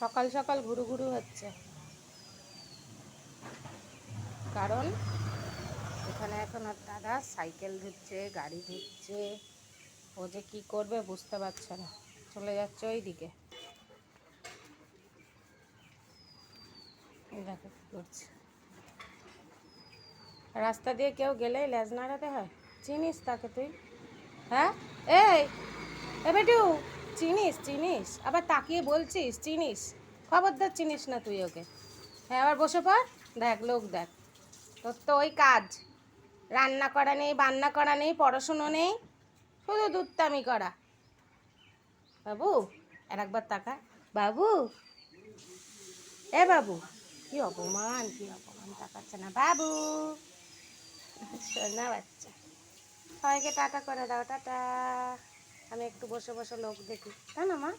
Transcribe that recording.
সকাল সকাল ঘুরু ঘুরু হচ্ছে, কারণ এখানে এখন ওর দাদা সাইকেল ধুচ্ছে, গাড়ি ধুচ্ছে। ও যে কী করবে বুঝতে পারছে না, চলে যাচ্ছে ওই দিকে। দেখো কী করছে। রাস্তা দিয়ে কেউ গেলেই লেজ নাড়াতে হয়? চিনিস তাকে তুই? হ্যাঁ, এই এ বেটু, চিনিস চিনিস? আবার তাকিয়ে বলছিস চিনিস? খবরদার চিনিস না তুই ওকে। হ্যাঁ, আবার বসে পড়। দেখ লোক দেখ, তোর তো ওই কাজ, রান্না করা নেই, বান্না করা নেই, পড়াশুনো নেই, শুধু দুধটামি করা। বাবু, আর একবার তাকা। বাবু, এ বাবু, কি অপমান, কি অপমান, তাকাচ্ছে না বাবু। শোনা বাচ্চা। সবাইকে টাটা করে দাও, টাটা। আমি একটু বসে বসে লোক দেখি, তাই না মা?